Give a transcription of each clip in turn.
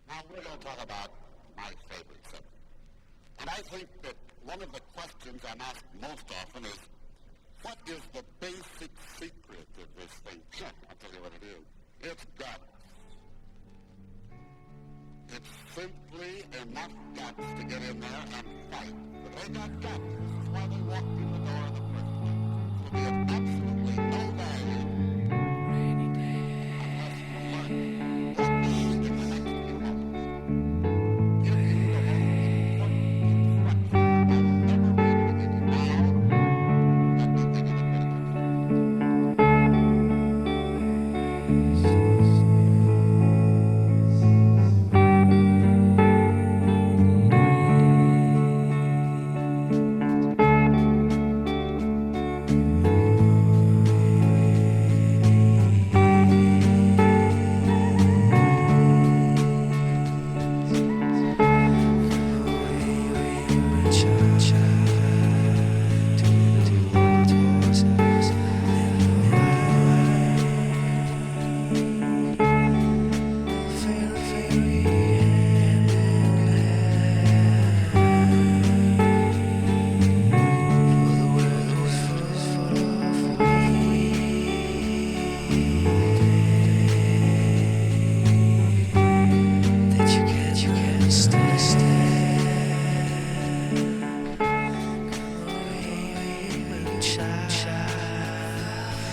Now we're going to talk about my favorites. And I think that one of the questions I'm asked most often is, what is the basic secret of this thing? I'll tell you what it is. It's guts. It's simply enough guts to get in there and fight. But they got guts. This is why they walked in the door in the first place. To be of absolutely no value Rainy day. unless you learn what is in the next few moments. Give you the most important instruction I will ever read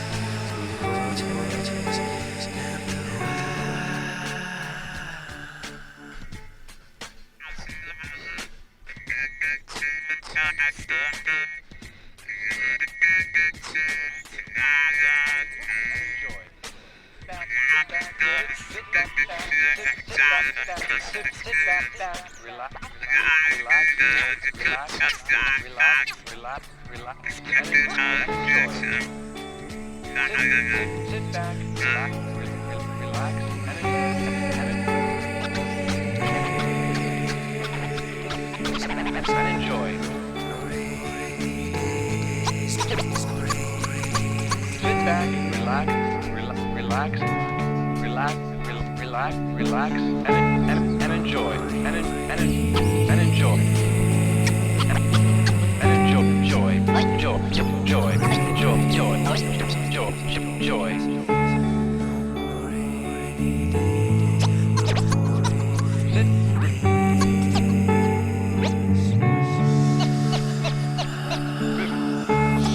to you now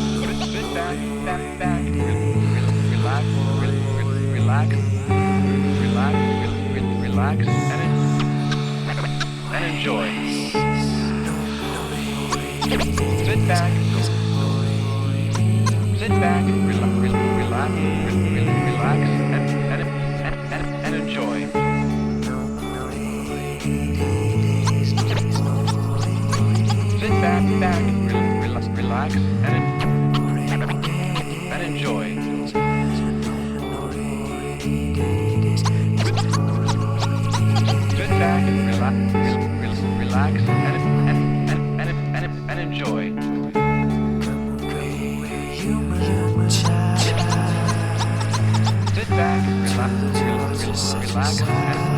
at the end of the video. Relax.